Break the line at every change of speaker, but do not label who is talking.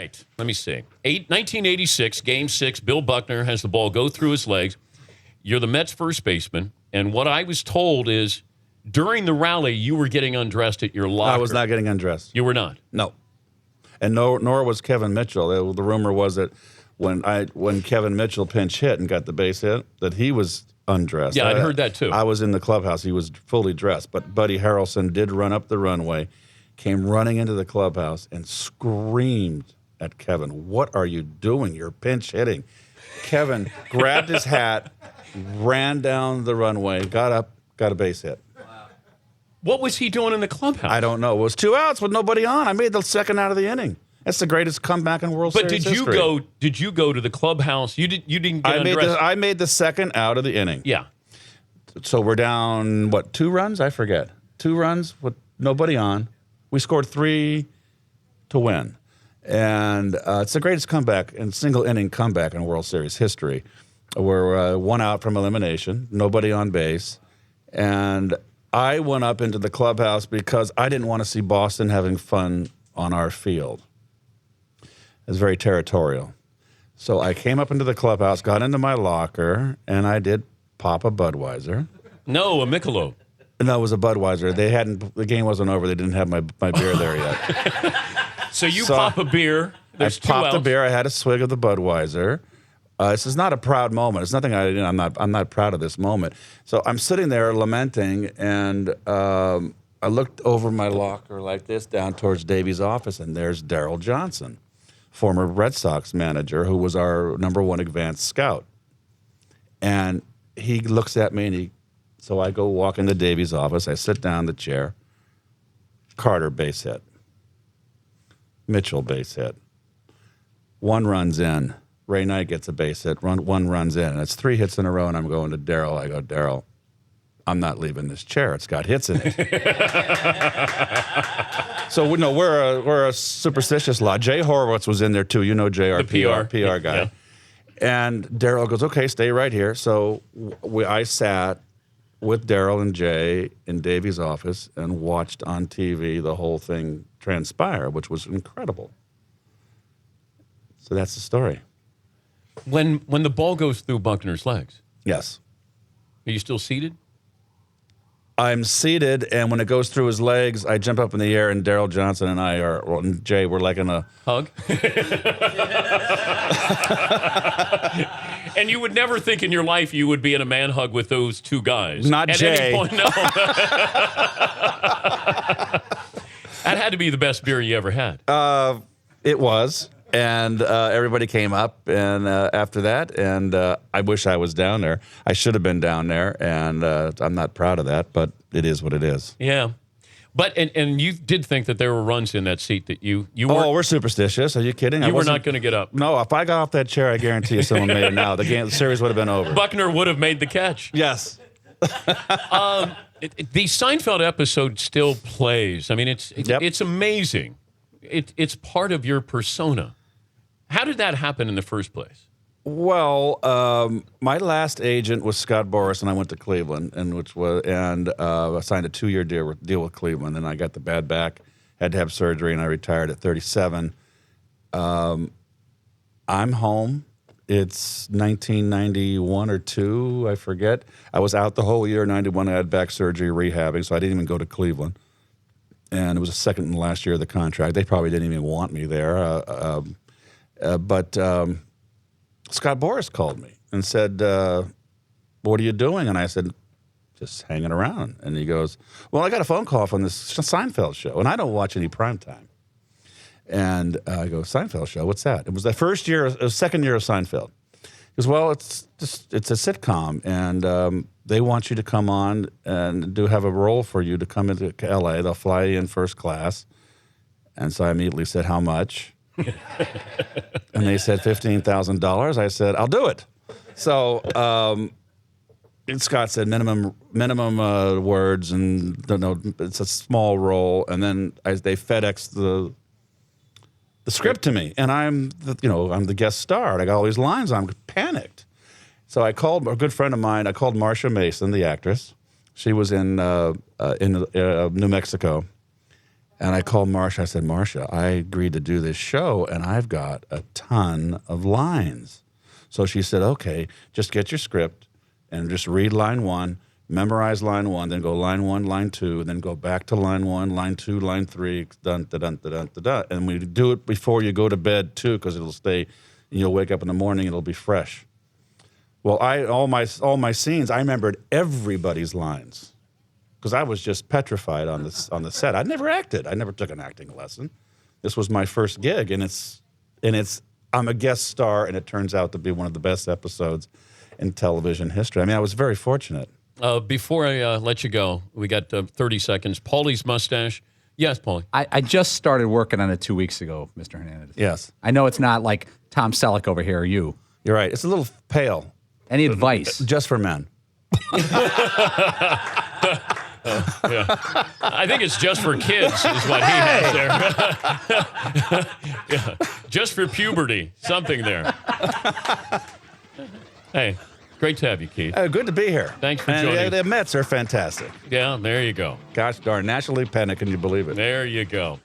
right. Let me see. 1986, Game 6, Bill Buckner has the ball go through his legs. You're the Mets first baseman, and what I was told is during the rally, you were getting undressed at your locker.
I was not getting undressed.
You were not?
No. And nor was Kevin Mitchell. The rumor was that when Kevin Mitchell pinch hit and got the base hit, that he was undressed.
Yeah, I'd heard that too.
I was in the clubhouse. He was fully dressed. But Buddy Harrelson did run up the runway, came running into the clubhouse, and screamed at Kevin, "What are you doing? You're pinch hitting." Kevin grabbed his hat, ran down the runway, got up, got a base hit.
What was he doing in the clubhouse?
I don't know. It was 2 outs with nobody on. I made the second out of the inning. That's the greatest comeback in World Series history.
But did you go to the clubhouse? You didn't get undressed?
I made the second out of the inning.
Yeah.
So we're down, 2 runs? I forget. 2 runs with nobody on. We scored 3 to win. And it's the greatest comeback and single-inning comeback in World Series history. We're 1 out from elimination, nobody on base. And I went up into the clubhouse because I didn't want to see Boston having fun on our field. It was very territorial. So I came up into the clubhouse, got into my locker, and I did pop a Budweiser.
No, a Michelob.
No, it was a Budweiser. The game wasn't over. They didn't have my beer there yet.
So pop a beer. There's 2 outs.
I popped a beer. I had a swig of the Budweiser. This is not a proud moment. It's nothing. I'm not proud of this moment. So I'm sitting there lamenting, and I looked over my locker like this down towards Davy's office, and there's Darryl Johnson, former Red Sox manager, who was our #1 advanced scout. And he looks at me, and so I go walk into Davy's office. I sit down in the chair. Carter base hit. Mitchell base hit. 1 runs in. Ray Knight gets a base hit. 1 runs in. And it's 3 hits in a row, and I'm going to Darryl. I go, "Darryl, I'm not leaving this chair. It's got hits in it." So we're a superstitious lot. Jay Horowitz was in there too. You know Jay, our PR guy.
Yeah.
And Darryl goes, "Okay, stay right here." So I sat with Darryl and Jay in Davy's office and watched on TV the whole thing transpire, which was incredible. So that's the story.
When the ball goes through Buckner's legs,
Yes.
are you still seated?
I'm seated, and when it goes through his legs, I jump up in the air, and Darryl Johnson and and Jay, we're like in a
hug. And you would never think in your life you would be in a man hug with those 2 guys.
Not
At
Jay.
any point, no. That had to be the best beer you ever had.
It was, and everybody came up, and after that, and I wish I was down there. I should have been down there, and I'm not proud of that, but it is what it is.
Yeah. But and you did think that there were runs in that seat that you
Oh,
weren't,
we're superstitious. Are you kidding?
you were not going to get up.
No, if I got off that chair, I guarantee you someone made it now. The series would have been over.
Buckner would have made the catch.
Yes.
The Seinfeld episode still plays. I mean, it's amazing. It's part of your persona. How did that happen in the first place?
Well, my last agent was Scott Boras, and I went to Cleveland, and I signed a 2-year deal with Cleveland, and I got the bad back, had to have surgery, and I retired at 37. I'm home. It's 1991 or 2, I forget. I was out the whole year. 91, I had back surgery, rehabbing, so I didn't even go to Cleveland. And it was the second and last year of the contract. They probably didn't even want me there. But Scott Boras called me and said, "What are you doing?" And I said, "Just hanging around." And he goes, "Well, I got a phone call from this Seinfeld show, and I don't watch any primetime." And I go, "Seinfeld show? What's that?" It was the second year of Seinfeld. He goes, "Well, it's a sitcom, and they want you to come on and have a role for you to come into L.A. They'll fly you in first class." And so I immediately said, "How much?" And they said $15,000. I said, "I'll do it." So and Scott said minimum words, and it's a small role. And then they FedExed the script to me, and I'm the guest star, and I got all these lines. I'm panicked. So I called a good friend of mine. I called Marsha Mason, the actress. She was in New Mexico. And I called Marcia. I said, Marcia, I agreed to do this show, and I've got a ton of lines. So she said, okay, just get your script and just read line 1, memorize line 1, then go line 1, line 2, and then go back to line 1, line 2, line 3, dun, dun, dun, dun, dun, dun. And we do it before you go to bed, too, because it'll stay, and you'll wake up in the morning, it'll be fresh. Well, all my scenes, I remembered everybody's lines because I was just petrified on the set. I'd never acted. I never took an acting lesson. This was my first gig, and I'm a guest star, and it turns out to be one of the best episodes in television history. I mean, I was very fortunate.
Before I let you go, we got 30 seconds. Paulie's mustache. Yes, Paulie.
I just started working on it 2 weeks ago, Mr. Hernandez.
Yes.
I know it's not like Tom Selleck over here or you.
You're right. It's a little pale.
Any advice?
Just for men.
Yeah. I think it's just for kids is what he has there. Yeah. Just for puberty, something there. Hey, great to have you, Keith.
Good to be here.
Thanks for
and
joining.
The Mets are fantastic.
Yeah, there you go.
Gosh darn, National League pennant, can you believe it?
There you go.